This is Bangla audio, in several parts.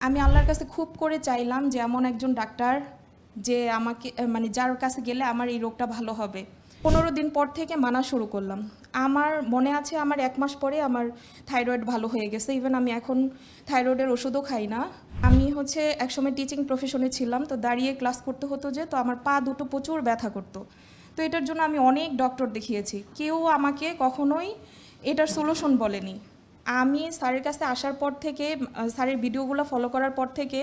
আমি আল্লাহর কাছে খুব করে চাইলাম যে এমন একজন ডাক্তার যে আমাকে যার কাছে গেলে আমার এই রোগটা ভালো হবে। 15 দিন পর থেকে মানা শুরু করলাম। আমার মনে আছে আমার 1 মাস পরে আমার থাইরয়েড ভালো হয়ে গেছে। ইভেন আমি এখন থাইরয়েডের ওষুধও খাই না। আমি একসময় টিচিং প্রফেশনে ছিলাম, তো দাঁড়িয়ে ক্লাস করতে হতো, যে তো আমার পা দুটো প্রচুর ব্যথা করতো। তো এটার জন্য আমি অনেক ডক্টর দেখিয়েছি, কেউ আমাকে কখনোই এটার সলিউশন বলেনি। আমি স্যারের কাছে আসার পর থেকে, স্যারের ভিডিওগুলো ফলো করার পর থেকে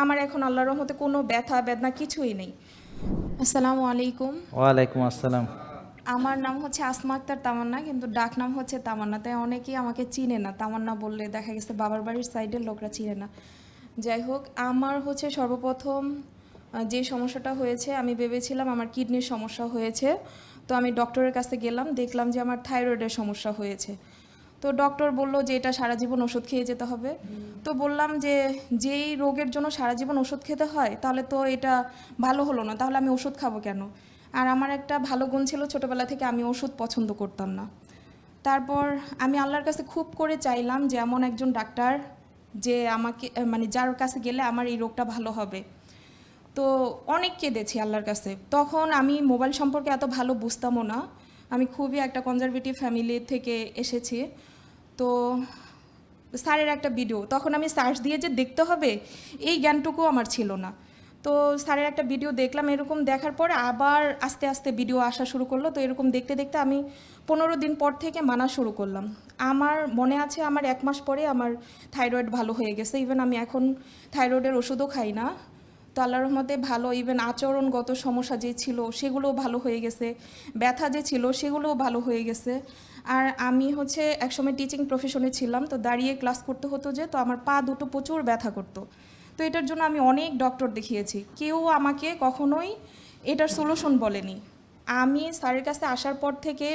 আমার এখন আল্লাহর রহমতে কোনো ব্যথা বেদনা কিছুই নেই। আসসালামু আলাইকুম। ওয়ালাইকুম আসসালাম। আমার নাম আসমা আক্তার তামান্না, কিন্তু ডাক নাম তামান্না, তাই অনেকেই আমাকে চিনে না। তামান্না বললে দেখা গেছে বাবার বাড়ির সাইডের লোকরা চিনে না। যাই হোক, আমার সর্বপ্রথম যে সমস্যাটা হয়েছে, আমি ভেবেছিলাম আমার কিডনির সমস্যা হয়েছে। তো আমি ডক্টরের কাছে গেলাম, দেখলাম যে আমার থাইরয়েডের সমস্যা হয়েছে। তো ডক্টর বলল যে এটা সারা জীবন ওষুধ খেয়ে যেতে হবে। তো বললাম যে যেই রোগের জন্য সারা জীবন ওষুধ খেতে হয়, তাহলে তো এটা ভালো হলো না, তাহলে আমি ওষুধ খাবো কেন? আর আমার একটা ভালো গুণ ছিল, ছোটোবেলা থেকে আমি ওষুধ পছন্দ করতাম না। তারপর আমি আল্লাহর কাছে খুব করে চাইলাম যে এমন একজন ডাক্তার যে আমাকে যার কাছে গেলে আমার এই রোগটা ভালো হবে। তো অনেক কেঁদেছি আল্লাহর কাছে। তখন আমি মোবাইল সম্পর্কে এত ভালো বুঝতামও না। আমি খুবই একটা কনজারভেটিভ ফ্যামিলি থেকে এসেছি। তো স্যারের একটা ভিডিও, তখন আমি সার্চ দিয়ে যে দেখতে হবে এই জ্ঞানটুকু আমার ছিল না। তো স্যারের একটা ভিডিও দেখলাম, এরকম দেখার পরে আবার আস্তে আস্তে ভিডিও আসা শুরু করলো। তো এরকম দেখতে দেখতে আমি 15 দিন পর থেকে মানা শুরু করলাম। আমার মনে আছে আমার 1 মাস পরে আমার থাইরয়েড ভালো হয়ে গেছে। ইভেন আমি এখন থাইরয়েডের ওষুধও খাই না। তো আল্লাহর রহমতে ভালো। ইভেন আচরণগত সমস্যা যে ছিল সেগুলোও ভালো হয়ে গেছে, ব্যথা যে ছিল সেগুলোও ভালো হয়ে গেছে। আর আমি একসময় টিচিং প্রফেশনে ছিলাম, তো দাঁড়িয়ে ক্লাস করতে হতো, যে তো আমার পা দুটো প্রচুর ব্যথা করতো। তো এটার জন্য আমি অনেক ডক্টর দেখিয়েছি, কেউ আমাকে কখনোই এটার সলিউশন বলেনি। আমি স্যারের কাছে আসার পর থেকে,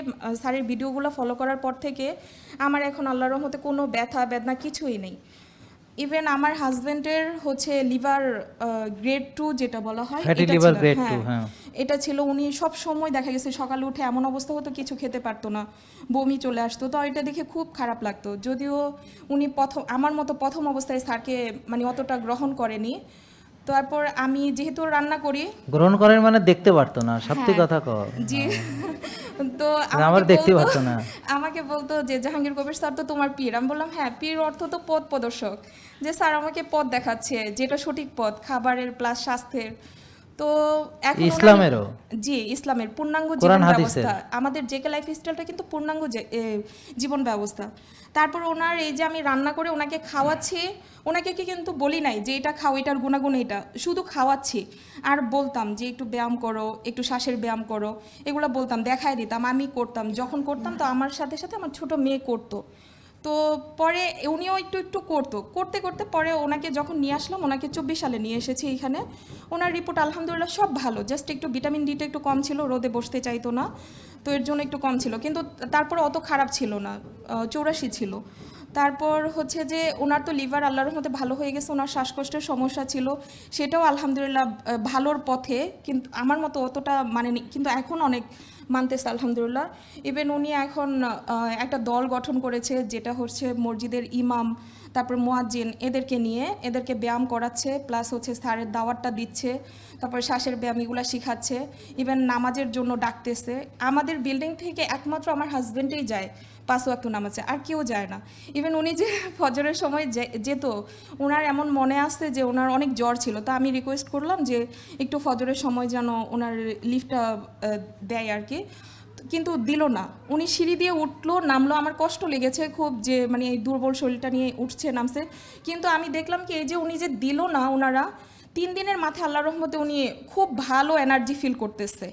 স্যারের ভিডিওগুলো ফলো করার পর থেকে আমার এখন আল্লাহর রহমতে কোনো ব্যথা বেদনা কিছুই নেই। ইভেন আমার হাজব্যান্ডের লিভার গ্রেড 2 যেটা বলা হয়, ফ্যাটি এটা লিভার ছিল। গ্রেড 2, হ্যাঁ, হ্যাঁ। এটা ছিল। উনি সব সময় দেখা গেছে সকালে উঠে এমন অবস্থা হতো, কিছু খেতে পারতো না, বমি চলে আসতো। তো এটা দেখে খুব খারাপ লাগতো। যদিও উনি আমার মতো প্রথম অবস্থায় স্যারকে অতটা গ্রহণ করেনি। তারপর আমি যেহেতু রান্না করি। গ্রহণ করেন মানে দেখতে পারতো না, সত্যি হ্যাঁ, কথা কও। জি। তো আমার দেখতে পারতো না। আমাকে বলতো যে জাহাঙ্গীর কবির স্যার তো তোমার পীর। আমি বললাম হ্যাঁ, পীর অর্থ তো পথ প্রদর্শক, যে স্যার আমাকে পথ দেখাচ্ছে, যেটা সঠিক পথ, খাবারের প্লাস স্বাস্থ্যের। তো এখন ইসলামেরও, জি, ইসলামের পূর্ণাঙ্গ কোরআন জীবন হাদিসের। ব্যবস্থা। আমাদের জেকে লাইফ স্টাইলটা কিন্তু পূর্ণাঙ্গ জীবন ব্যবস্থা। তারপর ওনার এই যে আমি রান্না করে ওনাকে খাওয়াচ্ছি, ওনাকে কিন্তু বলি নাই যে এটা খাও, এটার গুণাগুণ এটা, শুধু খাওয়াচ্ছি। আর বলতাম যে একটু ব্যায়াম করো, একটু শ্বাসের ব্যায়াম করো, এগুলো বলতাম, দেখায় দিতাম, আমি করতাম। যখন করতাম তো আমার সাথে সাথে আমার ছোট মেয়ে করতো। তো পরে উনিও একটু একটু করতে করতে পরে ওনাকে যখন নিয়ে আসলাম, ওনাকে 24 সালে নিয়ে এসেছি এইখানে। ওনার রিপোর্ট আলহামদুলিল্লাহ সব ভালো, জাস্ট একটু ভিটামিন ডিটা একটু কম ছিল, রোদে বসতে চাইতো না, তো এর জন্য একটু কম ছিল, কিন্তু তারপর অত খারাপ ছিল না, 84 ছিল। তারপর যে ওনার তো লিভার আল্লাহর রহমতে ভালো হয়ে গেছে। ওনার শ্বাসকষ্টের সমস্যা ছিল, সেটাও আলহামদুলিল্লাহ ভালোর পথে, কিন্তু আমার মতো অতটা মানেনি, কিন্তু এখন অনেক মানতেছে আলহামদুলিল্লাহ। ইভেন উনি এখন একটা দল গঠন করেছে, যেটা মসজিদের ইমাম, তারপর মুয়াজ্জিন, এদেরকে ব্যায়াম করাচ্ছে, প্লাস স্যারের দাওয়াতটা দিচ্ছে, তারপর শ্বাসের ব্যায়াম এগুলো শিখাচ্ছে। ইভেন নামাজের জন্য ডাকতেছে। আমাদের বিল্ডিং থেকে একমাত্র আমার হাজব্যান্ডেই যায় 5 ওয়াক্ত নামাজে, আর কেউ যায় না। ইভেন উনি যে ফজরের সময় যেত, ওনার এমন মনে আসছে যে ওনার অনেক জ্বর ছিল, তা আমি রিকোয়েস্ট করলাম যে একটু ফজরের সময় যেন ওনার লিফটটা দেয় আর কি, কিন্তু দিল না। উনি সিঁড়ি দিয়ে উঠলো নামলো, আমার কষ্ট লেগেছে খুব, যে এই দুর্বল শরীরটা নিয়ে উঠছে নামছে। কিন্তু আমি দেখলাম কি, এই যে উনি যে দিল না, ওনারা 3 দিনের মাথায় আল্লাহর রহমতে উনি খুব ভালো এনার্জি ফিল করতেছে।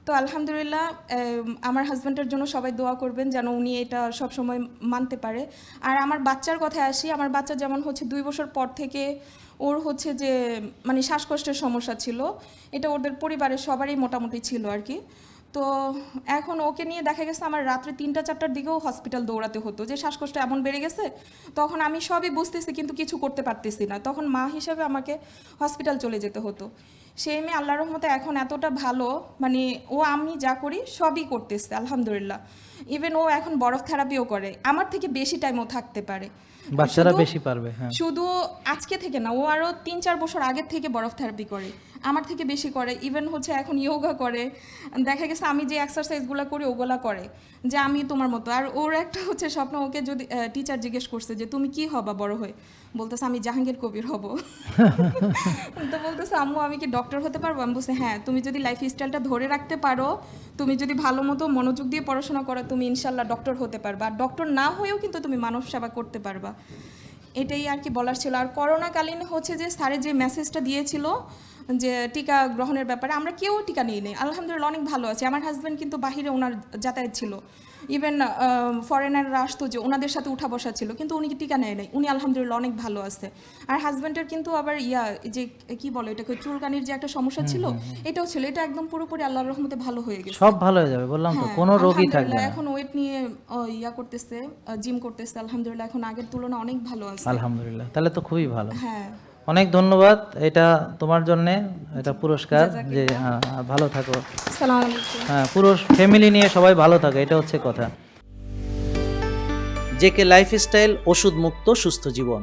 তো আলহামদুলিল্লাহ, আমার হাজব্যান্ডের জন্য সবাই দোয়া করবেন যেন উনি এটা সব সময় মানতে পারে। আর আমার বাচ্চার কথায় আসি, আমার বাচ্চা যেমন 2 বছর পর থেকে ওর যে শ্বাসকষ্টের সমস্যা ছিল, এটা ওদের পরিবারের সবারই মোটামুটি ছিল আর কি। তো এখন ওকে নিয়ে দেখা গেছে আমার রাত্রে 3টা-4টার দিকেও হসপিটাল দৌড়াতে হতো, যে শ্বাসকষ্ট এমন বেড়ে গেছে। তখন আমি সবই বুঝতেছি কিন্তু কিছু করতে পারতেছি না, তখন মা হিসাবে আমাকে হসপিটাল চলে যেতে হতো। সেই মেয়ে আল্লাহর রহমতে এখন এতটা ভালো, ও আমি যা করি সবই করতেছে আলহামদুলিল্লাহ। ইভেন ও এখন বরফ থেরাপিও করে, আমার থেকে বেশি টাইমও থাকতে পারে। বাচ্চারা শুধু- বেশি পারবে, হ্যাঁ। শুধু আজকে থেকে না, ও আরও 3-4 বছর আগের থেকে বরফ থেরাপি করে, আমার থেকে বেশি করে। ইভেন হচ্ছে এখন ইয়োগা করে, দেখা গেছে আমি যে এক্সারসাইজগুলো করি ওগুলা করে, যে আমি তোমার মতো। আর ওর একটা হচ্ছে স্বপ্ন, ওকে যদি টিচার জিজ্ঞেস করছে যে তুমি কি হবা বড় হয়ে, বলতেছে আমি জাহাঙ্গীর কবির হব। তো বলতেছে আম্মু আমি কি ডক্টর হতে পারবো? আমি বলছি হ্যাঁ, তুমি যদি লাইফ স্টাইলটা ধরে রাখতে পারো, তুমি যদি ভালো মতো মনোযোগ দিয়ে পড়াশোনা করো, তুমি ইনশাল্লাহ ডক্টর হতে পারবা। আর ডক্টর না হয়েও কিন্তু তুমি মানব সেবা করতে পারবা। এটাই আর কি বলার ছিল। আর করোনাকালীন হচ্ছে যে স্যারের যে মেসেজটা দিয়েছিল যে টিকা গ্রহণের ব্যাপারে, আমরা কেউ টিকা নিই নি, আলহামদুলিল্লাহ অনেক ভালো আছে। আমার হাজব্যান্ড কিন্তু বাহিরে ওনার যাতায়াত ছিল, ইভেন ফরেনাররা আসতো যে ওনাদের সাথে উঠা বসা ছিল, কিন্তু উনি টিকা নেয় নাই, উনি আলহামদুলিল্লাহ অনেক ভালো আছে। আর হাজব্যান্ডের কিন্তু আবার যে কি বলে এটাকে, চুলকানির যে একটা সমস্যা ছিল, এটাও ছিল, এটা একদম পুরোপুরি আল্লাহর রহমতে ভালো হয়ে গেছে। সব ভালো হয়ে যাবে, বললাম তো, হ্যাঁ, কোনো রোগই থাকবে আলহামদুলিল্লাহ। না। এখন ওয়েট নিয়ে করতেছে, জিম করতেছে, আলহামদুলিল্লাহ এখন আগের তুলনায় অনেক ভালো আছে। আলহামদুলিল্লাহ, তাহলে তো খুবই ভালো। হ্যাঁ, অনেক ধন্যবাদ, এটা তোমার জন্যে এটা পুরস্কার, যে ভালো থাকো। আসসালামু আলাইকুম। হ্যাঁ, পুরো ফ্যামিলি নিয়ে সবাই ভালো থাকে, এটা হচ্ছে কথা। জেকে লাইফস্টাইল, ওষুধ মুক্ত সুস্থ জীবন।